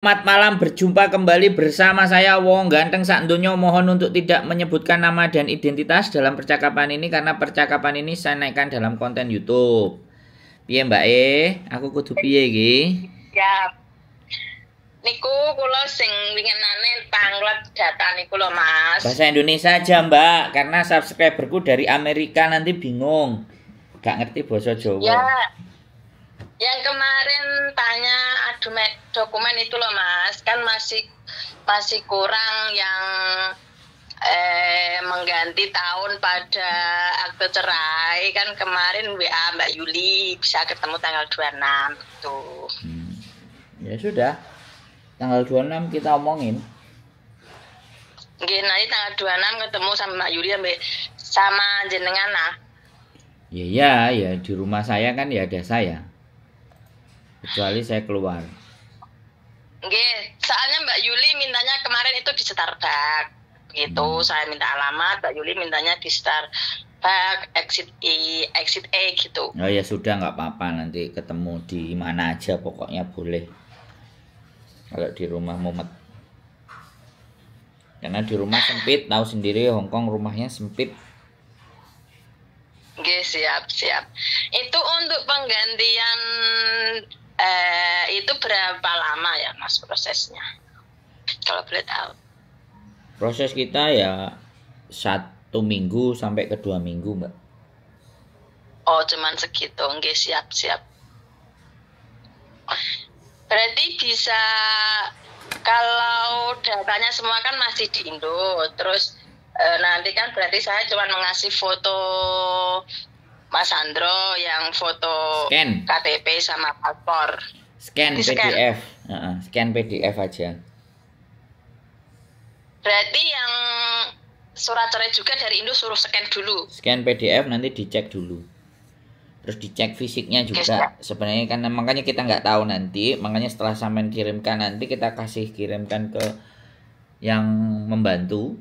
Selamat malam, berjumpa kembali bersama saya Wong Ganteng Sak Donya. Mohon untuk tidak menyebutkan nama dan identitas dalam percakapan ini karena percakapan ini saya naikkan dalam konten YouTube. Piye Mbak aku kudu piye iki? Ya. Niku kula sing winginane panglet data niku lho Mas. Bahasa Indonesia aja Mbak, karena subscriberku dari Amerika nanti bingung. Gak ngerti bahasa Jawa. Ya. Yang kemarin tanya dokumen itu loh Mas, kan masih kurang yang mengganti tahun pada akte cerai kan kemarin WA Mbak Yuli bisa ketemu tanggal 26 gitu. Ya sudah. Tanggal 26 kita omongin. Nggih, nanti tanggal 26 ketemu sama Mbak Yuli sama jenengan lah. Ya di rumah saya kan ya ada saya. Kecuali saya keluar. Nggih, soalnya Mbak Yuli mintanya kemarin itu di Starbucks gitu. Saya minta alamat, Mbak Yuli mintanya di Starbucks exit A gitu. Oh ya sudah, nggak apa-apa, nanti ketemu di mana aja pokoknya boleh. Kalau di rumah mumet. Karena di rumah sempit, tahu sendiri Hongkong rumahnya sempit. Oke, siap. Itu untuk penggantian itu berapa lama ya Mas prosesnya? Kalau boleh tahu. Proses kita ya 1 minggu sampai ke 2 minggu, Mbak. Oh, cuman segitu. Oke, siap. Berarti bisa kalau datanya semua kan masih di Indo, terus nanti kan berarti saya cuma mengasih foto Mas Andro yang foto Scan KTP sama paspor. Scan PDF. Scan PDF aja. Berarti yang surat cerai juga dari Indo suruh scan dulu. Scan PDF nanti dicek dulu. Terus dicek fisiknya juga. Sebenarnya kan makanya kita nggak tahu nanti, makanya setelah sampean kirimkan nanti kita kirimkan ke yang membantu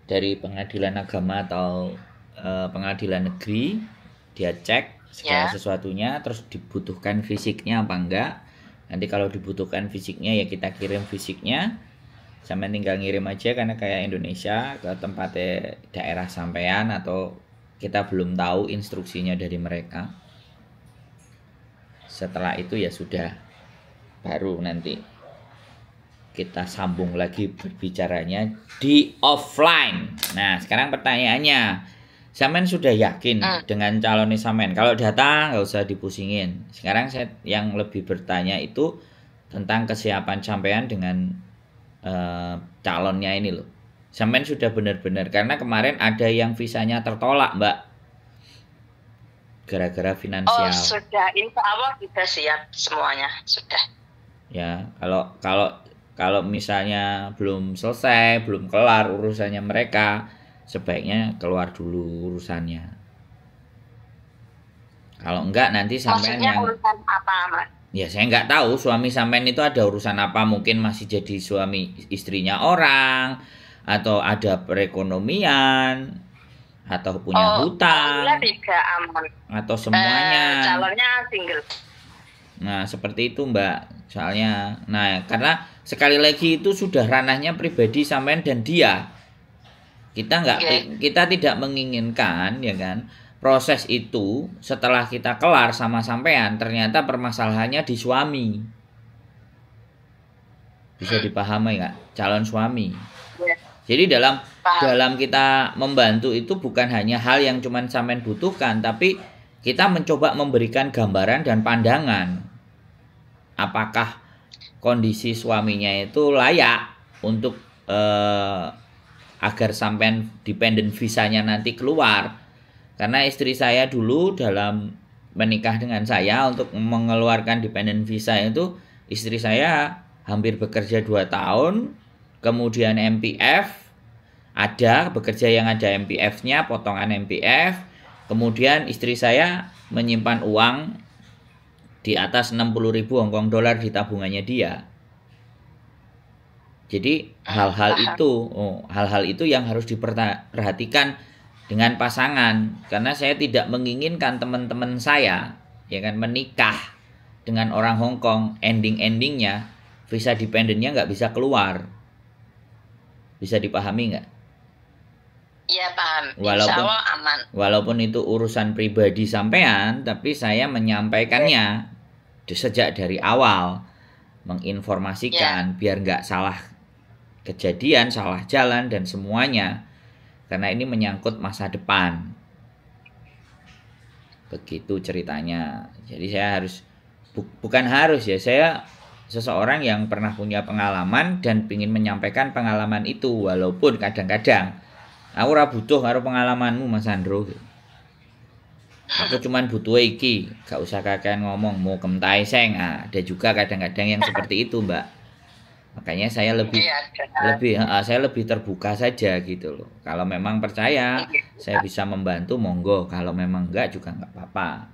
dari pengadilan agama atau pengadilan negeri. Dia cek segala sesuatunya, terus dibutuhkan fisiknya apa enggak. Nanti kalau dibutuhkan fisiknya ya kita kirim fisiknya. Sampai tinggal ngirim aja karena kayak Indonesia ke tempat daerah sampean atau kita belum tahu instruksinya dari mereka. Setelah itu ya sudah, baru nanti kita sambung lagi berbicaranya di offline. Nah sekarang pertanyaannya, sampean sudah yakin dengan calonnya sampean? Kalau data nggak usah dipusingin. Sekarang saya yang lebih bertanya itu tentang kesiapan sampean dengan calonnya ini loh. Sampean sudah benar-benar, karena kemarin ada yang visanya tertolak Mbak, gara-gara finansial. Oh sudah, insya Allah sudah siap semuanya, sudah. Ya kalau misalnya belum selesai, belum kelar urusannya mereka, sebaiknya keluar dulu urusannya. Kalau enggak nanti sampean maksudnya yang urusan apa Mas? Ya saya nggak tahu suami sampean itu ada urusan apa, mungkin masih jadi suami istrinya orang, atau ada perekonomian, atau punya hutang, tidak aman. Atau semuanya. Calonnya single. Nah seperti itu Mbak, soalnya, nah karena sekali lagi itu sudah ranahnya pribadi sampean dan dia. Kita tidak menginginkan ya kan. Proses itu setelah kita kelar sama sampean ternyata permasalahannya di suami. Bisa dipahami nggak? Calon suami. Jadi dalam kita membantu itu bukan hanya hal yang cuman sampean butuhkan, tapi kita mencoba memberikan gambaran dan pandangan. Apakah kondisi suaminya itu layak untuk agar sampean dependent visanya nanti keluar. Karena istri saya dulu dalam menikah dengan saya untuk mengeluarkan dependent visa itu, istri saya hampir bekerja 2 tahun, kemudian MPF, ada bekerja yang ada MPF-nya, potongan MPF, kemudian istri saya menyimpan uang di atas 60.000 Hongkong dolar di tabungannya dia. Jadi hal-hal itu yang harus diperhatikan dengan pasangan, karena saya tidak menginginkan teman-teman saya ya kan menikah dengan orang Hong Kong ending-endingnya visa dependennya nggak bisa keluar. Bisa dipahami nggak? Iya paham. Insya Allah aman. Walaupun itu urusan pribadi sampean, tapi saya menyampaikannya sejak dari awal, menginformasikan biar nggak salah kejadian, salah jalan dan semuanya, karena ini menyangkut masa depan. Begitu ceritanya. Jadi saya harus bukan harus ya, saya seseorang yang pernah punya pengalaman dan ingin menyampaikan pengalaman itu, walaupun kadang-kadang aku ora butuh karo pengalamanmu Mas Andro. Aku cuman butuh iki, gak usah kakean ngomong, mau kentai seng. Ada juga kadang-kadang yang seperti itu, Mbak. Makanya saya lebih terbuka saja gitu loh. Kalau memang percaya saya bisa membantu, monggo. Kalau memang enggak juga enggak apa-apa.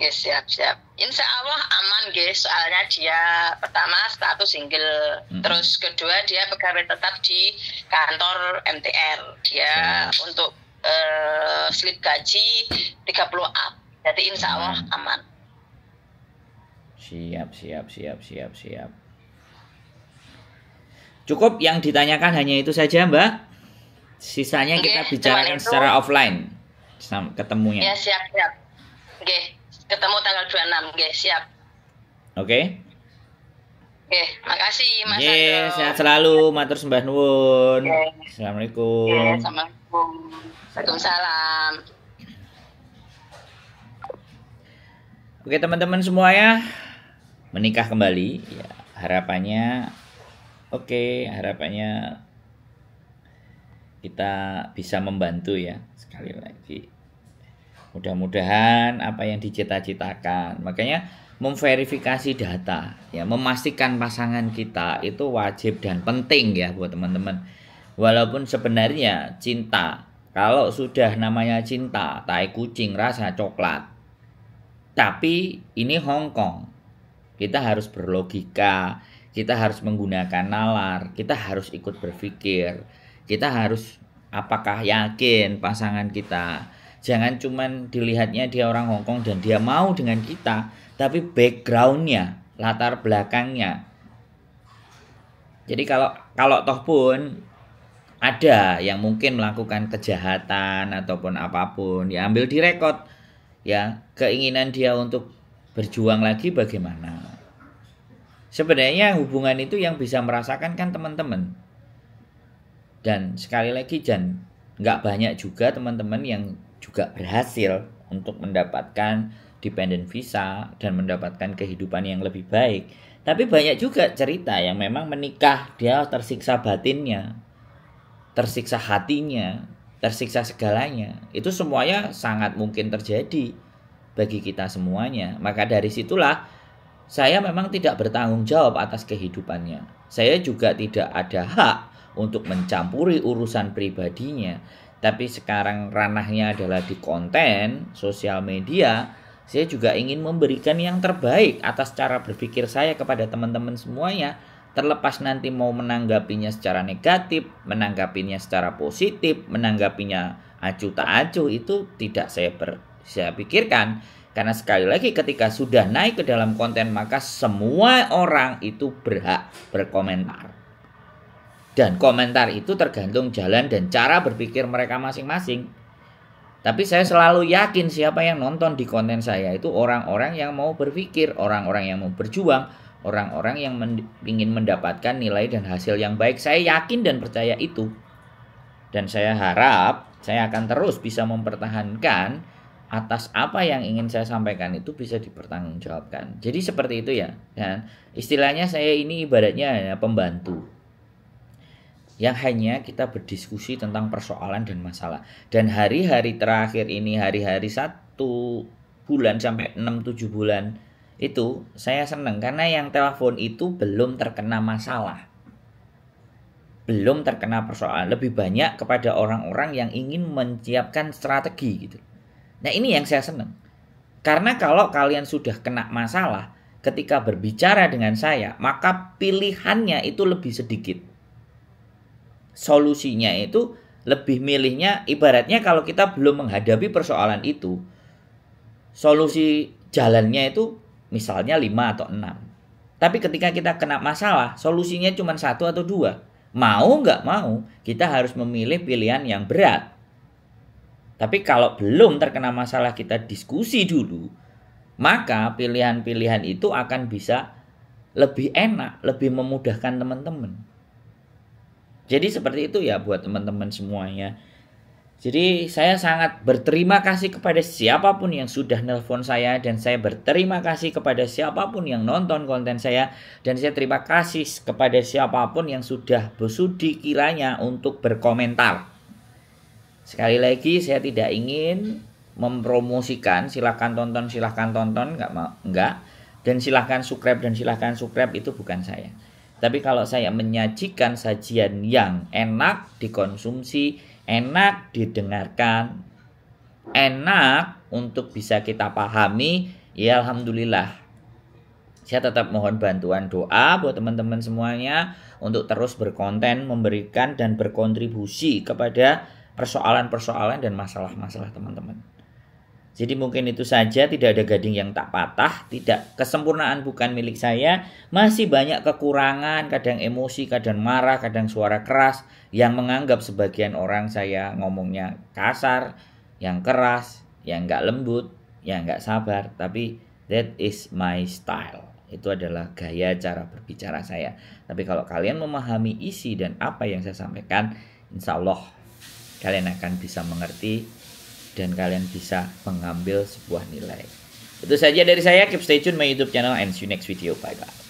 Ya, siap. Insya Allah aman guys, soalnya dia pertama status single, terus kedua dia pegawai tetap di kantor MTR. Dia untuk slip gaji 30 up. Jadi insya Allah aman. Siap. Cukup yang ditanyakan hanya itu saja, Mbak. Sisanya kita bicarakan secara offline ketemunya. Ya, siap. Oke. Ketemu tanggal 26, guys, siap. Oke. Makasih Mas Andro. Sehat selalu, matur sembah nuwun. Assalamualaikum. Assalamualaikum. Waalaikumsalam. Oke, teman-teman semua ya, menikah kembali ya, harapannya kita bisa membantu ya, sekali lagi. Mudah-mudahan apa yang dicita-citakan. Makanya memverifikasi data ya, memastikan pasangan kita itu wajib dan penting ya buat teman-teman. Walaupun sebenarnya cinta, kalau sudah namanya cinta, tai kucing rasa coklat. Tapi ini Hongkong. Kita harus berlogika, kita harus menggunakan nalar, kita harus ikut berpikir. Kita harus apakah yakin pasangan kita. Jangan cuman dilihatnya dia orang Hongkong dan dia mau dengan kita, tapi backgroundnya, latar belakangnya. Jadi kalau toh pun ada yang mungkin melakukan kejahatan ataupun apapun, ya ambil direkod ya, keinginan dia untuk berjuang lagi bagaimana. Sebenarnya hubungan itu yang bisa merasakan kan teman-teman. Dan sekali lagi nggak banyak juga teman-teman yang juga berhasil untuk mendapatkan dependent visa dan mendapatkan kehidupan yang lebih baik. Tapi banyak juga cerita yang memang menikah dia tersiksa batinnya, tersiksa hatinya, tersiksa segalanya. Itu semuanya sangat mungkin terjadi bagi kita semuanya. Maka dari situlah saya memang tidak bertanggung jawab atas kehidupannya. Saya juga tidak ada hak untuk mencampuri urusan pribadinya. Tapi sekarang ranahnya adalah di konten sosial media. Saya juga ingin memberikan yang terbaik atas cara berpikir saya kepada teman-teman semuanya. Terlepas nanti mau menanggapinya secara negatif, menanggapinya secara positif, menanggapinya acuh tak acuh, itu tidak saya pikirkan. Karena sekali lagi ketika sudah naik ke dalam konten, maka semua orang itu berhak berkomentar. Dan komentar itu tergantung jalan dan cara berpikir mereka masing-masing. Tapi saya selalu yakin siapa yang nonton di konten saya itu orang-orang yang mau berpikir, orang-orang yang mau berjuang, orang-orang yang ingin mendapatkan nilai dan hasil yang baik. Saya yakin dan percaya itu. Dan saya harap saya akan terus bisa mempertahankan atas apa yang ingin saya sampaikan itu bisa dipertanggungjawabkan. Jadi seperti itu ya. Dan istilahnya saya ini ibaratnya ya pembantu yang hanya kita berdiskusi tentang persoalan dan masalah. Dan hari-hari terakhir ini, hari-hari 1 bulan sampai 6-7 bulan itu saya senang karena yang telepon itu belum terkena masalah, belum terkena persoalan. Lebih banyak kepada orang-orang yang ingin menyiapkan strategi gitu. Nah ini yang saya senang. Karena kalau kalian sudah kena masalah ketika berbicara dengan saya, maka pilihannya itu lebih sedikit. Solusinya itu lebih milihnya, ibaratnya kalau kita belum menghadapi persoalan itu, solusi jalannya itu misalnya 5 atau 6. Tapi ketika kita kena masalah, solusinya cuma satu atau dua. Mau nggak mau, kita harus memilih pilihan yang berat. Tapi kalau belum terkena masalah, kita diskusi dulu, maka pilihan-pilihan itu akan bisa lebih enak, lebih memudahkan teman-teman. Jadi seperti itu ya buat teman-teman semuanya. Jadi saya sangat berterima kasih kepada siapapun yang sudah nelpon saya, dan saya berterima kasih kepada siapapun yang nonton konten saya, dan saya terima kasih kepada siapapun yang sudah bersudi kiranya untuk berkomentar. Sekali lagi saya tidak ingin mempromosikan silahkan tonton, enggak, dan silahkan subscribe itu bukan saya. Tapi kalau saya menyajikan sajian yang enak dikonsumsi, enak didengarkan, enak untuk bisa kita pahami, ya alhamdulillah. Saya tetap mohon bantuan doa buat teman-teman semuanya untuk terus berkonten, memberikan dan berkontribusi kepada persoalan-persoalan dan masalah-masalah teman-teman. Jadi mungkin itu saja, tidak ada gading yang tak patah, tidak, kesempurnaan bukan milik saya, masih banyak kekurangan, kadang emosi, kadang marah, kadang suara keras, yang menganggap sebagian orang saya ngomongnya kasar, yang keras, yang nggak lembut, yang nggak sabar, tapi that is my style. Itu adalah gaya cara berbicara saya. Tapi kalau kalian memahami isi dan apa yang saya sampaikan, insya Allah kalian akan bisa mengerti dan kalian bisa mengambil sebuah nilai. Itu saja dari saya. Keep stay tune my YouTube channel and see you next video. Bye bye.